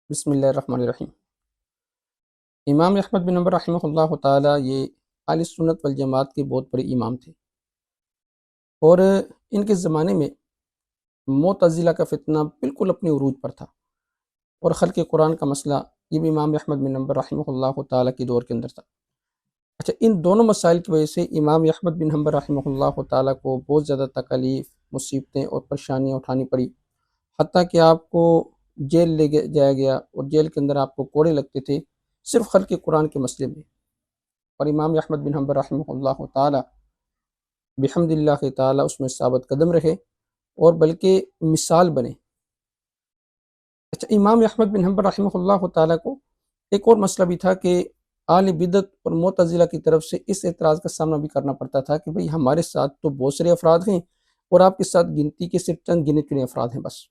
بسم اللہ الرحمن الرحیم۔ امام احمد بن حنبل رحمہ اللہ تعالیٰ یہ اہل سنت والجماعت کے بہت بڑے امام تھے، اور ان کے زمانے میں معتزلہ کا فتنہ بالکل اپنے عروج پر تھا، اور خلق قرآن کا مسئلہ یہ بھی امام احمد بن حنبل رحمہ اللہ تعالیٰ کے دور کے اندر تھا۔ اچھا، ان دونوں مسائل کی وجہ سے امام احمد بن حنبل رحمہ اللہ تعالیٰ کو بہت زیادہ تکالیف، مصیبتیں اور پریشانیاں اٹھانی پڑی، حتیٰ کہ آپ کو جیل لے جایا گیا، اور جیل کے اندر آپ کو کوڑے لگتے تھے صرف خلق قرآن کے مسئلے میں۔ اور امام احمد بن حنبل رحمہ اللہ تعالیٰ بحمد اللہ تعالیٰ اس میں ثابت قدم رہے اور بلکہ مثال بنے۔ اچھا، امام احمد بن حنبل رحمہ اللہ تعالیٰ کو ایک اور مسئلہ بھی تھا کہ اہل بدعت اور معتزلہ کی طرف سے اس اعتراض کا سامنا بھی کرنا پڑتا تھا کہ بھئی ہمارے ساتھ تو بہت سارے افراد ہیں اور آپ کے ساتھ گنتی کے صرف چند گنے چنے افراد ہیں بس۔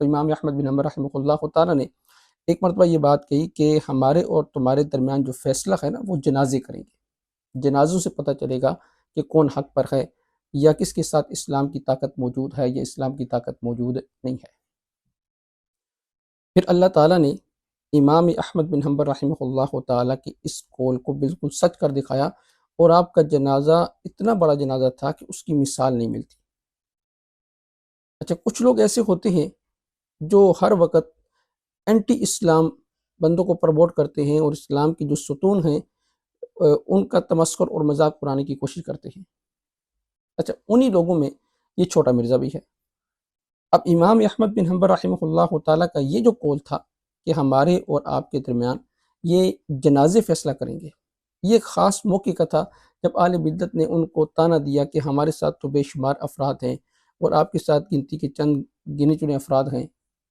تو امام احمد بن حنبل رحمہ اللہ تعالیٰ نے ایک مرتبہ یہ بات کہی کہ ہمارے اور تمہارے درمیان جو فیصلہ ہے نا، وہ جنازے کریں گے، جنازوں سے پتہ چلے گا کہ کون حق پر ہے، یا کس کے ساتھ اسلام کی طاقت موجود ہے یا اسلام کی طاقت موجود نہیں ہے۔ پھر اللہ تعالیٰ نے امام احمد بن حنبل رحمہ اللہ تعالیٰ کی اس قول کو بالکل سچ کر دکھایا، اور آپ کا جنازہ اتنا بڑا جنازہ تھا کہ اس کی مثال نہیں ملتی۔ اچھا، کچھ لوگ ایسے ہوتے ہیں جو ہر وقت اینٹی اسلام بندوں کو پروموٹ کرتے ہیں اور اسلام کی جو ستون ہیں ان کا تمسخر اور مذاق اڑانے کی کوشش کرتے ہیں۔ اچھا، انہی لوگوں میں یہ چھوٹا مرزا بھی ہے۔ اب امام احمد بن حنبل رحمہ اللہ تعالیٰ کا یہ جو قول تھا کہ ہمارے اور آپ کے درمیان یہ جنازے فیصلہ کریں گے، یہ ایک خاص موقع کا تھا جب اہل بدعت نے ان کو طعنہ دیا کہ ہمارے ساتھ تو بے شمار افراد ہیں اور آپ کے ساتھ گنتی کے چند گنے چنے افراد ہیں۔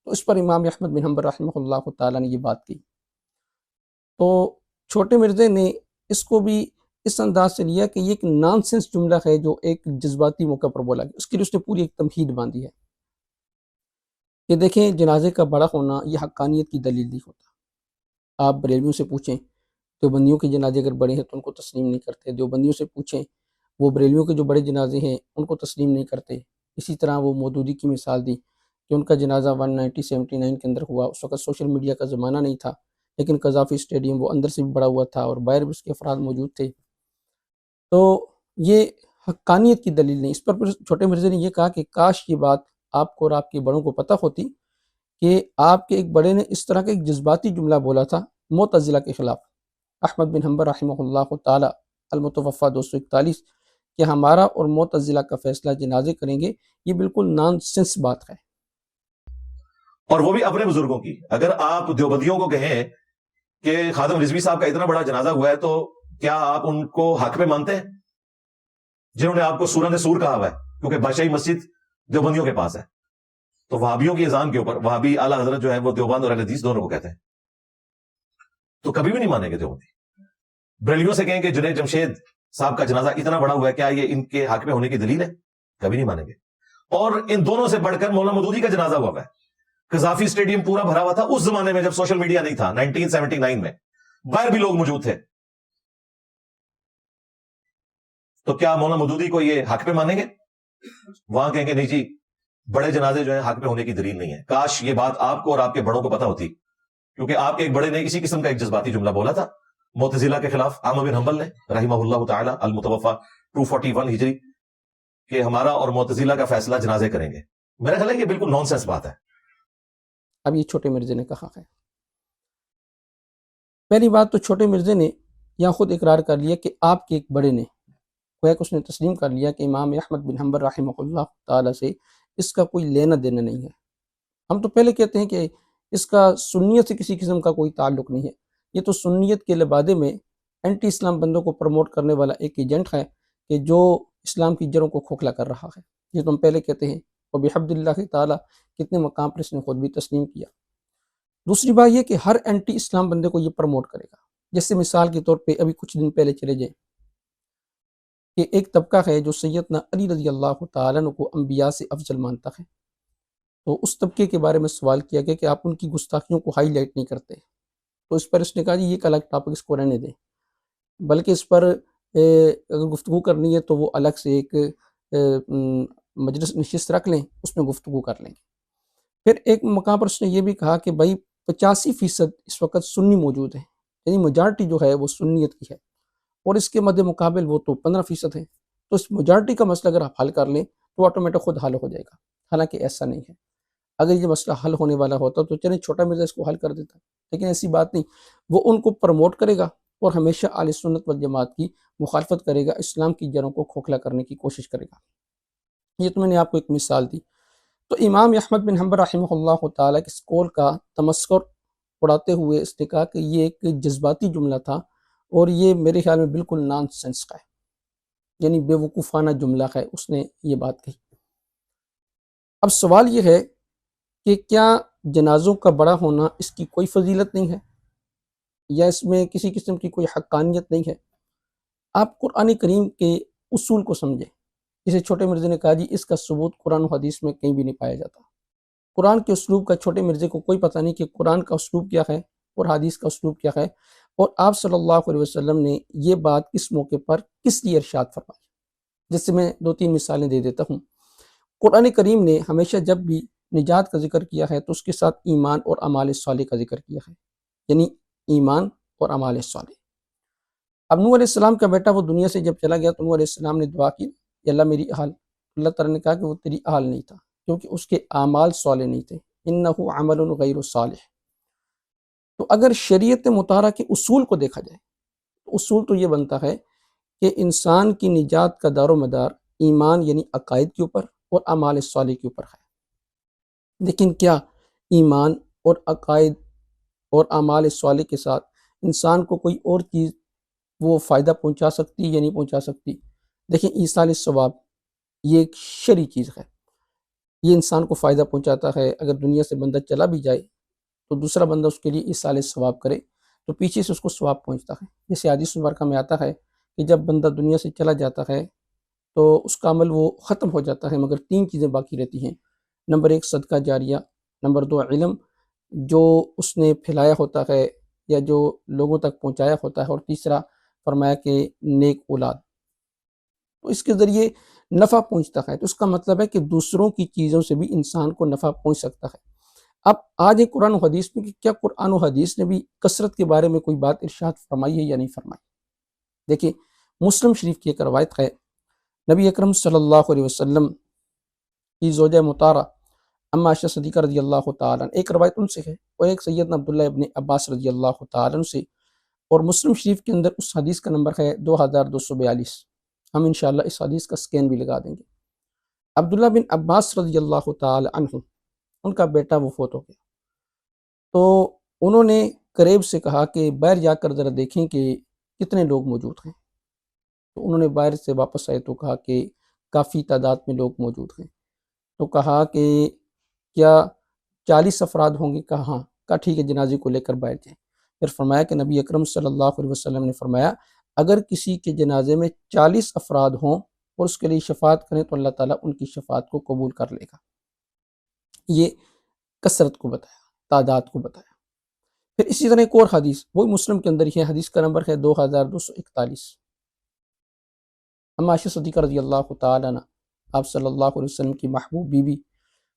تو اس پر امام احمد بن حنبل رحمہ اللہ تعالیٰ نے یہ بات کی، تو چھوٹے مرزے نے اس کو بھی اس انداز سے لیا کہ یہ ایک نان سینس جملہ ہے جو ایک جذباتی موقع پر بولا گیا۔ اس کے لیے اس نے پوری ایک تمہید باندھی ہے کہ دیکھیں، جنازے کا بڑا ہونا یہ حقانیت کی دلیل نہیں ہوتا۔ آپ بریلویوں سے پوچھیں، دیوبندیوں کے جنازے اگر بڑے ہیں تو ان کو تسلیم نہیں کرتے، دیوبندیوں سے پوچھیں، وہ بریلویوں کے جو بڑے جنازے ہیں ان کو تسلیم نہیں کرتے۔ اسی طرح وہ مودودی کی مثال دی کہ ان کا جنازہ 1979 کے اندر ہوا، اس وقت سوشل میڈیا کا زمانہ نہیں تھا، لیکن قذافی اسٹیڈیم وہ اندر سے بھی بڑا ہوا تھا اور باہر بھی اس کے افراد موجود تھے۔ تو یہ حقانیت کی دلیل نہیں۔ اس پر پھر چھوٹے مرزے نے یہ کہا کہ کاش یہ بات آپ کو اور آپ کے بڑوں کو پتہ ہوتی کہ آپ کے ایک بڑے نے اس طرح کا ایک جذباتی جملہ بولا تھا معتزلہ کے خلاف۔ احمد بن حنبل رحمہ اللہ تعالی المتوفی 241 کہ ہمارا اور معتزلہ کا فیصلہ جنازے کریں گے، یہ بالکل نان سینس بات ہے، اور وہ بھی اپنے بزرگوں کی۔ اگر آپ دیوبندیوں کو کہیں کہ خادم رضوی صاحب کا اتنا بڑا جنازہ ہوا ہے تو کیا آپ ان کو حق پہ مانتے ہیں، جنہوں نے آپ کو سورہ سور کہا ہوا ہے، کیونکہ بادشاہی مسجد دیوبندیوں کے پاس ہے۔ تو وہابیوں کی اذان کے اوپر وہابی اعلیٰ حضرت جو ہے وہ دیوبند اور اہل حدیث دونوں کو کہتے ہیں، تو کبھی بھی نہیں مانیں گے دیوبندی۔ بریلیوں سے کہیں کہ جنید جمشید صاحب کا جنازہ اتنا بڑا ہوا ہے، کیا یہ ان کے حق میں ہونے کی دلیل ہے؟ کبھی نہیں مانیں گے۔ اور ان دونوں سے بڑھ کر مولانا مودودی کا جنازہ ہوا ہے، قذافی اسٹیڈیم پورا بھرا ہوا تھا اس زمانے میں جب سوشل میڈیا نہیں تھا، 1979 میں باہر بھی لوگ موجود تھے۔ تو کیا مولانا مودودی کو یہ حق پہ مانیں گے؟ وہاں کہیں گے نہیں جی، بڑے جنازے جو ہیں حق پہ ہونے کی دلیل نہیں ہے۔ کاش یہ بات آپ کو اور آپ کے بڑوں کو پتہ ہوتی، کیونکہ آپ کے ایک بڑے نے اسی قسم کا ایک جذباتی جملہ بولا تھا معتزلہ کے خلاف، احمد بن حنبل نے رحمہ اللہ تعالی المتوفی 241 ہجری، کہ ہمارا اور معتزلہ کا فیصلہ جنازے کریں گے۔ میرا خیال ہے یہ بالکل نان سینس بات ہے۔ اب یہ چھوٹے مرزے نے کہا ہے۔ پہلی بات تو چھوٹے مرزے نے یہاں خود اقرار کر لیا کہ آپ کے ایک بڑے نے، کوئی اس نے تسلیم کر لیا کہ امام احمد بن حنبل رحمہ اللہ تعالیٰ سے اس کا کوئی لینا دینا نہیں ہے۔ ہم تو پہلے کہتے ہیں کہ اس کا سنیت سے کسی قسم کا کوئی تعلق نہیں ہے، یہ تو سنیت کے لبادے میں اینٹی اسلام بندوں کو پروموٹ کرنے والا ایک ایجنٹ ہے کہ جو اسلام کی جڑوں کو کھوکھلا کر رہا ہے۔ یہ تو ہم پہلے کہتے ہیں، اور بحمد اللہ تعالیٰ کتنے مقام پر اس نے خود بھی تسلیم کیا۔ دوسری بات یہ کہ ہر اینٹی اسلام بندے کو یہ پروموٹ کرے گا۔ جیسے مثال کے طور پہ ابھی کچھ دن پہلے چلے جائیں کہ ایک طبقہ ہے جو سیدنا علی رضی اللہ تعالیٰ عنہ کو انبیاء سے افضل مانتا ہے، تو اس طبقے کے بارے میں سوال کیا گیا کہ آپ ان کی گستاخیوں کو ہائی لائٹ نہیں کرتے، تو اس پر اس نے کہا جی یہ ایک الگ ٹاپک، اس کو رہنے دیں، بلکہ اس پر اگر گفتگو کرنی ہے تو وہ الگ سے ایک مجلس نشست رکھ لیں، اس میں گفتگو کر لیں گے۔ پھر ایک مقام پر اس نے یہ بھی کہا کہ بھائی 85% اس وقت سنی موجود ہیں، یعنی میجارٹی جو ہے وہ سنیت کی ہے، اور اس کے مد مقابل وہ تو 15% ہیں۔ تو اس میجارٹی کا مسئلہ اگر آپ حل کر لیں تو آٹومیٹک خود حل ہو جائے گا، حالانکہ ایسا نہیں ہے۔ اگر یہ مسئلہ حل ہونے والا ہوتا تو چلیں چھوٹا مرزا اس کو حل کر دیتا، لیکن ایسی بات نہیں، وہ ان کو پروموٹ کرے گا اور ہمیشہ اہل سنت والجماعت کی مخالفت کرے گا، اسلام کی جڑوں کو کھوکھلا کرنے کی کوشش کرے گا۔ یہ تو میں نے آپ کو ایک مثال دی۔ تو امام احمد بن حنبل رحمہ اللہ تعالیٰ کے اس قول کا تمسخر اڑاتے ہوئے اس نے کہا کہ یہ ایک جذباتی جملہ تھا، اور یہ میرے خیال میں بالکل نان سینس کا ہے، یعنی بے وقوفانہ جملہ ہے، اس نے یہ بات کہی۔ اب سوال یہ ہے کہ کیا جنازوں کا بڑا ہونا اس کی کوئی فضیلت نہیں ہے، یا اس میں کسی قسم کی کوئی حقانیت نہیں ہے؟ آپ قرآن کریم کے اصول کو سمجھیں۔ جسے چھوٹے مرزے نے کہا جی اس کا ثبوت قرآن و حدیث میں کہیں بھی نہیں پایا جاتا۔ قرآن کے اسلوب کا چھوٹے مرزے کو کوئی پتہ نہیں کہ قرآن کا اسلوب کیا ہے اور حدیث کا اسلوب کیا ہے، اور آپ صلی اللہ علیہ وسلم نے یہ بات کس موقع پر کس لیے ارشاد فرمائی، جس سے میں 2-3 مثالیں دے دیتا ہوں۔ قرآن کریم نے ہمیشہ جب بھی نجات کا ذکر کیا ہے تو اس کے ساتھ ایمان اور اعمال صالح کا ذکر کیا ہے، یعنی ایمان اور اعمال صالح۔ اب نوح علیہ السلام کا بیٹا وہ دنیا سے جب چلا گیا تو نوح علیہ السلام نے دعا کی کہ اللہ میری اہل، اللہ تعالیٰ نے کہا کہ وہ تیری اہل نہیں تھا، کیونکہ اس کے اعمال صالح نہیں تھے، انہ عمل غیر صالح۔ تو اگر شریعت مطہرہ کے اصول کو دیکھا جائے تو اصول تو یہ بنتا ہے کہ انسان کی نجات کا دار و مدار ایمان یعنی عقائد کے اوپر اور اعمال صالح کے اوپر ہے۔ لیکن کیا ایمان اور عقائد اور اعمال صالح کے ساتھ انسان کو کوئی اور چیز وہ فائدہ پہنچا سکتی یا نہیں پہنچا سکتی؟ دیکھیں ایصال ثواب یہ ایک شرعی چیز ہے، یہ انسان کو فائدہ پہنچاتا ہے۔ اگر دنیا سے بندہ چلا بھی جائے تو دوسرا بندہ اس کے لیے ایصال ثواب کرے تو پیچھے سے اس کو ثواب پہنچتا ہے۔ جیسے حدیث مبارکہ میں آتا ہے کہ جب بندہ دنیا سے چلا جاتا ہے تو اس کا عمل وہ ختم ہو جاتا ہے، مگر 3 چیزیں باقی رہتی ہیں۔ نمبر 1 صدقہ جاریہ، نمبر 2 علم جو اس نے پھیلایا ہوتا ہے یا جو لوگوں تک پہنچایا ہوتا ہے، اور تیسرا فرمایا کہ نیک اولاد۔ تو اس کے ذریعے نفع پہنچتا ہے، تو اس کا مطلب ہے کہ دوسروں کی چیزوں سے بھی انسان کو نفع پہنچ سکتا ہے۔ اب آج ایک قرآن و حدیث میں کہ کیا قرآن و حدیث نے بھی کثرت کے بارے میں کوئی بات ارشاد فرمائی ہے یا نہیں فرمائی؟ دیکھیں مسلم شریف کی ایک روایت ہے، نبی اکرم صلی اللہ علیہ وسلم کی زوجہ مطہرہ اما عائشہ صدیقہ رضی اللہ تعالیٰ عنہ، ایک روایت ان سے ہے اور ایک سیدنا عبداللہ ابن عباس رضی اللہ تعالیٰ عنہ سے، اور مسلم شریف کے اندر اس حدیث کا نمبر ہے 2242۔ ہم انشاءاللہ اس حدیث کا سکین بھی لگا دیں گے۔ عبداللہ بن عباس رضی اللہ تعالیٰ عنہ، ان کا بیٹا وہ فوت ہو گیا، تو انہوں نے قریب سے کہا کہ باہر جا کر ذرا دیکھیں کہ کتنے لوگ موجود ہیں۔ تو انہوں نے باہر سے واپس آئے تو کہا کہ کافی تعداد میں لوگ موجود ہیں۔ تو کہا کہ کیا 40 افراد ہوں گے؟ کہا ہاں۔ کہا ٹھیک ہے، جنازے کو لے کر باہر جائیں۔ پھر فرمایا کہ نبی اکرم صلی اللہ علیہ وسلم نے فرمایا اگر کسی کے جنازے میں 40 افراد ہوں اور اس کے لیے شفاعت کریں تو اللہ تعالیٰ ان کی شفاعت کو قبول کر لے گا۔ یہ کثرت کو بتایا، تعداد کو بتایا۔ پھر اسی طرح ایک اور حدیث وہی مسلم کے اندر ہی ہے، حدیث کا نمبر ہے 2241۔ اما عائشہ صدیقہ رضی اللہ تعالیٰ عنہ، آپ صلی اللہ علیہ وسلم کی محبوب بیوی،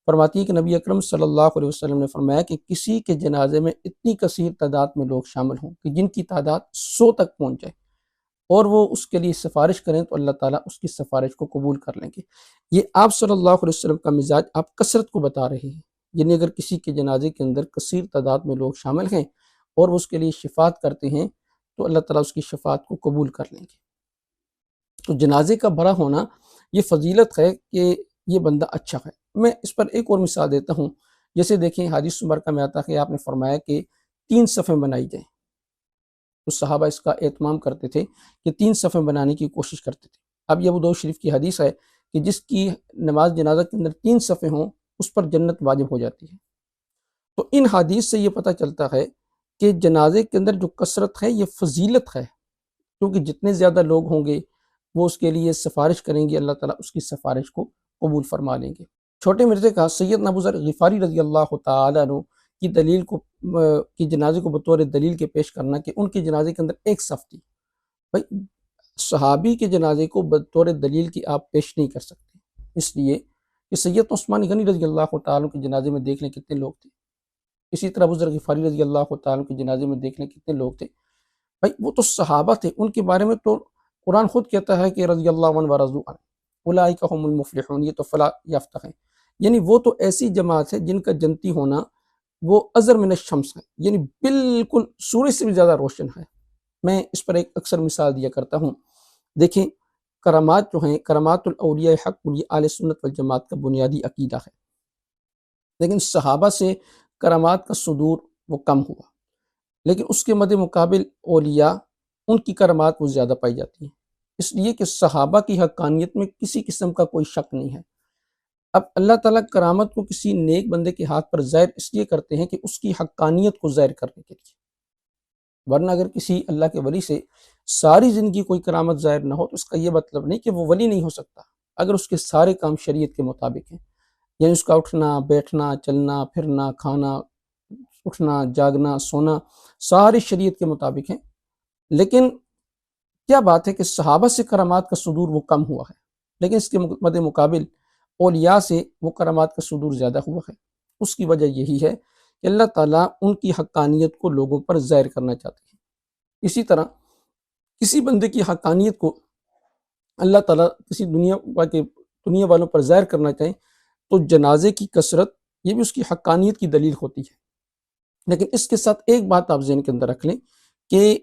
فرماتی ہے کہ نبی اکرم صلی اللہ علیہ وسلم نے فرمایا کہ کسی کے جنازے میں اتنی کثیر تعداد میں لوگ شامل ہوں کہ جن کی تعداد 100 تک پہنچ جائے اور وہ اس کے لیے سفارش کریں تو اللہ تعالیٰ اس کی سفارش کو قبول کر لیں گے۔ یہ آپ صلی اللہ علیہ وسلم کا مزاج آپ کثرت کو بتا رہے ہیں، یعنی اگر کسی کے جنازے کے اندر کثیر تعداد میں لوگ شامل ہیں اور وہ اس کے لیے شفاعت کرتے ہیں تو اللہ تعالیٰ اس کی شفاعت کو قبول کر لیں گے۔ تو جنازے کا بڑا ہونا یہ فضیلت ہے کہ یہ بندہ اچھا ہے۔ میں اس پر ایک اور مثال دیتا ہوں، جیسے دیکھیں حدیث مبارکہ میں آتا ہے کہ آپ نے فرمایا کہ 3 صفیں بنائی جائیں، تو صحابہ اس کا اہتمام کرتے تھے کہ 3 صفیں بنانے کی کوشش کرتے تھے۔ اب یہ ابو داؤد شریف کی حدیث ہے کہ جس کی نماز جنازہ کے اندر 3 صفیں ہوں اس پر جنت واجب ہو جاتی ہے۔ تو ان حدیث سے یہ پتہ چلتا ہے کہ جنازے کے اندر جو کثرت ہے یہ فضیلت ہے، کیونکہ جتنے زیادہ لوگ ہوں گے وہ اس کے لیے سفارش کریں گے، اللہ تعالیٰ اس کی سفارش کو قبول فرما لیں گے۔ چھوٹے مرزے کا سیدنا ابو ذر غفاری رضی اللہ تعالیٰ عنہ کی دلیل کو کی جنازے کو بطور دلیل کے پیش کرنا کہ ان کے جنازے کے اندر 1 صف تھی۔ بھائی صحابی کے جنازے کو بطور دلیل کی آپ پیش نہیں کر سکتے، اس لیے کہ سید عثمان غنی رضی اللہ تعالیٰ عنہ کے جنازے میں دیکھ لیں کتنے لوگ تھے، اسی طرح ابو ذر غفاری رضی اللہ تعالیٰ کے جنازے میں دیکھ لیں کتنے لوگ تھے، بھائی وہ تو صحابہ تھے، ان کے بارے میں تو قرآن خود کہتا ہے کہ رضی اللہ عنہ ورضوا عنہ اولئک هم المفلحون، یہ تو فلاح یافتہ ہیں، یعنی وہ تو ایسی جماعت ہے جن کا جنتی ہونا وہ ازر من الشمس ہے، یعنی بالکل سورج سے بھی زیادہ روشن ہے۔ میں اس پر ایک اکثر مثال دیا کرتا ہوں، دیکھیں کرامات جو ہیں، کرامات الاولیاء حق، یہ اہل سنت والجماعت کا بنیادی عقیدہ ہے، لیکن صحابہ سے کرامات کا صدور وہ کم ہوا، لیکن اس کے مد مقابل اولیاء ان کی کرامات وہ زیادہ پائی جاتی ہیں، اس لیے کہ صحابہ کی حقانیت میں کسی قسم کا کوئی شک نہیں ہے۔ اب اللہ تعالیٰ کرامت کو کسی نیک بندے کے ہاتھ پر ظاہر اس لیے کرتے ہیں کہ اس کی حقانیت کو ظاہر کرنے کے لیے، ورنہ اگر کسی اللہ کے ولی سے ساری زندگی کوئی کرامت ظاہر نہ ہو تو اس کا یہ مطلب نہیں کہ وہ ولی نہیں ہو سکتا، اگر اس کے سارے کام شریعت کے مطابق ہیں، یعنی اس کا اٹھنا بیٹھنا چلنا پھرنا کھانا اٹھنا جاگنا سونا ساری شریعت کے مطابق ہیں، لیکن کیا بات ہے کہ صحابہ سے کرامات کا صدور وہ کم ہوا ہے، لیکن اس کے مد مقابل اولیاء سے وہ کرامات کا صدور زیادہ ہوا ہے۔ اس کی وجہ یہی ہے کہ اللہ تعالیٰ ان کی حقانیت کو لوگوں پر ظاہر کرنا چاہتے ہیں۔ اسی طرح کسی بندے کی حقانیت کو اللہ تعالیٰ کسی دنیا والوں پر ظاہر کرنا چاہیں تو جنازے کی کثرت یہ بھی اس کی حقانیت کی دلیل ہوتی ہے، لیکن اس کے ساتھ ایک بات آپ ذہن کے اندر رکھ لیں کہ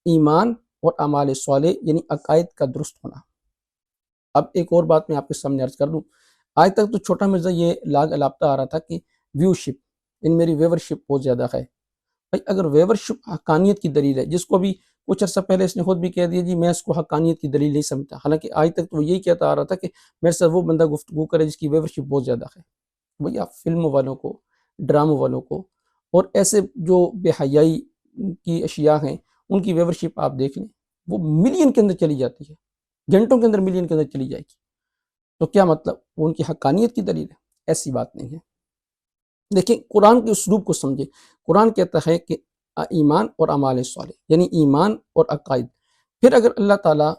ایمان اور اعمال صالح یعنی عقائد کا درست ہونا۔ اب ایک اور بات میں آپ کے سامنے عرض کر دوں، آج تک تو چھوٹا مرزا یہ لاگ الاپتا آ رہا تھا کہ ویو شپ، ان میری ویور شپ بہت زیادہ ہے۔ بھائی اگر ویور شپ حقانیت کی دلیل ہے، جس کو بھی کچھ عرصہ پہلے اس نے خود بھی کہہ دیا جی میں اس کو حقانیت کی دلیل نہیں سمجھتا، حالانکہ آج تک تو وہ یہی کہتا آ رہا تھا کہ میرے ساتھ وہ بندہ گفتگو کرے جس کی ویور شپ بہت زیادہ ہے۔ بھئی آپ فلموں والوں کو، ڈراموں والوں کو اور ایسے جو بے حیائی کی اشیاء ہیں ان کی ویور شپ آپ دیکھ لیں، وہ ملین کے اندر چلی جاتی ہے، گھنٹوں کے اندر ملین کے اندر چلی جائے گی، تو کیا مطلب وہ ان کی حقانیت کی دلیل ہے؟ ایسی بات نہیں ہے۔ دیکھیں قرآن کے اسلوب کو سمجھیں، قرآن کہتا ہے کہ ایمان اور اعمال صالح یعنی ایمان اور عقائد، پھر اگر اللہ تعالیٰ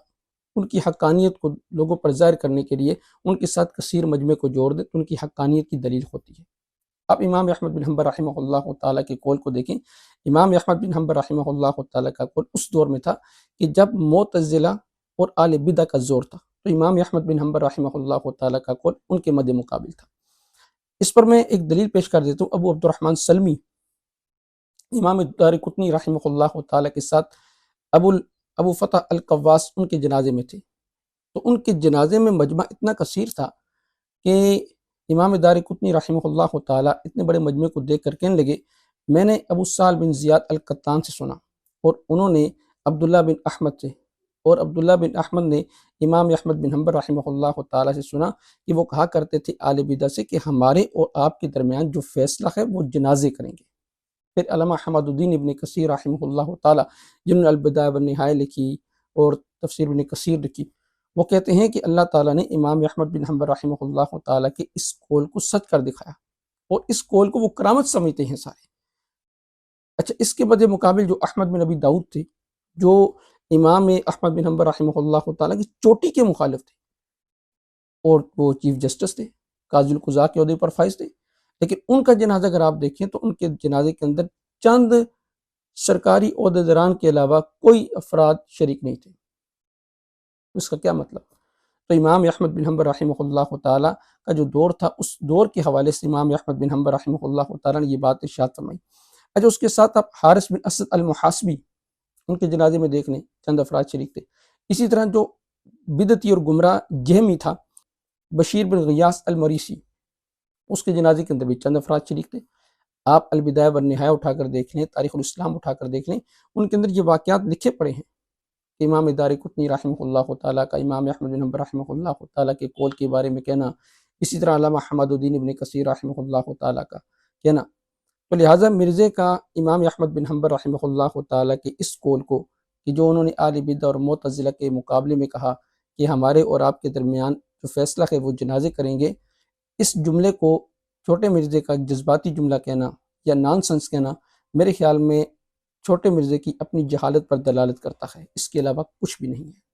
ان کی حقانیت کو لوگوں پر ظاہر کرنے کے لیے ان کے ساتھ کثیر مجمع کو جوڑ دے تو ان کی حقانیت کی دلیل ہوتی ہے۔ اب امام احمد بن حنبل رحمہ اللہ تعالیٰ کے قول کو دیکھیں، امام احمد بن حنبل رحمہ اللہ تعالیٰ کا قول اس دور میں تھا کہ جب معتزلہ اور اہل بدع کا زور تھا، تو امام احمد بن حنبل رحمہ اللہ تعالیٰ کا قول ان کے مد مقابل تھا۔ اس پر میں ایک دلیل پیش کر دیتا ہوں، ابو عبد الرحمن سلمی امام دارقطنی رحمہ اللہ تعالیٰ کے ساتھ ابو فتح القواس ان کے جنازے میں تھے، تو ان کے جنازے میں مجمع اتنا کثیر تھا کہ امام دارقطنی رحمہ اللہ تعالیٰ اتنے بڑے مجمع کو دیکھ کر کہنے لگے میں نے ابو سال بن زیاد القطان سے سنا، اور انہوں نے عبداللہ بن احمد سے، اور عبداللہ بن احمد نے امام احمد بن حنبل رحمہ اللہ تعالیٰ سے سنا کہ وہ کہا کرتے تھے اہل بدع سے کہ ہمارے اور آپ کے درمیان جو فیصلہ ہے وہ جنازے کریں گے۔ پھر علامہ حماد الدین ابن کثیر رحمہ اللہ تعالیٰ جنہوں نے البدایہ والنہایہ لکھی اور تفسیر ابن کثیر لکھی، وہ کہتے ہیں کہ اللہ تعالیٰ نے امام احمد بن حنبل رحمہ اللہ تعالیٰ کے اس قول کو سچ کر دکھایا، اور اس قول کو وہ کرامت سمجھتے ہیں سارے۔ اچھا، اس کے بعد مقابل جو احمد بن ابی داؤد تھے، جو امام احمد بن حنبل رحمہ اللہ تعالیٰ کی چوٹی کے مخالف تھے، اور وہ چیف جسٹس تھے، قاضی القضاء کے عہدے پر فائز تھے، لیکن ان کا جنازہ اگر آپ دیکھیں تو ان کے جنازے کے اندر چند سرکاری عہدیداران کے علاوہ کوئی افراد شریک نہیں تھے۔ اس کا کیا مطلب؟ تو امام احمد بن حنبل رحمہ اللہ تعالیٰ کا جو دور تھا، اس دور کے حوالے سے امام احمد بن حنبل رحمہ اللہ تعالیٰ نے یہ بات ارشاد فرمائی۔ اچھا، اس کے ساتھ آپ حارث بن اسد المحاسبی ان کے جنازے میں دیکھ لیں، چند افراد شریک تھے۔ اسی طرح جو بدعتی اور گمراہ جہمی تھا بشیر بن غیاث المریسی، اس کے جنازے کے اندر بھی چند افراد شریک تھے۔ آپ البدایہ والنہایہ اٹھا کر دیکھ لیں، تاریخ الاسلام اٹھا کر دیکھ لیں، ان کے اندر یہ واقعات لکھے پڑے ہیں کہ امام دارقطنی رحمہ اللہ تعالیٰ کا امام احمد بن حنبل رحمہ اللہ تعالیٰ کے قول کے بارے میں کہنا، اسی طرح علامہ حماد الدین ابن کثیر رحمہ اللہ تعالیٰ کا کہنا۔ تو لہٰذا مرزے کا امام احمد بن حنبل رحمہ اللہ تعالیٰ کے اس قول کو کہ جو انہوں نے اہل بدع اور معتزلہ کے مقابلے میں کہا کہ ہمارے اور آپ کے درمیان جو فیصلہ ہے وہ جنازے کریں گے، اس جملے کو چھوٹے مرزے کا جذباتی جملہ کہنا یا نان سنس کہنا، میرے خیال میں چھوٹے مرزے کی اپنی جہالت پر دلالت کرتا ہے، اس کے علاوہ کچھ بھی نہیں ہے۔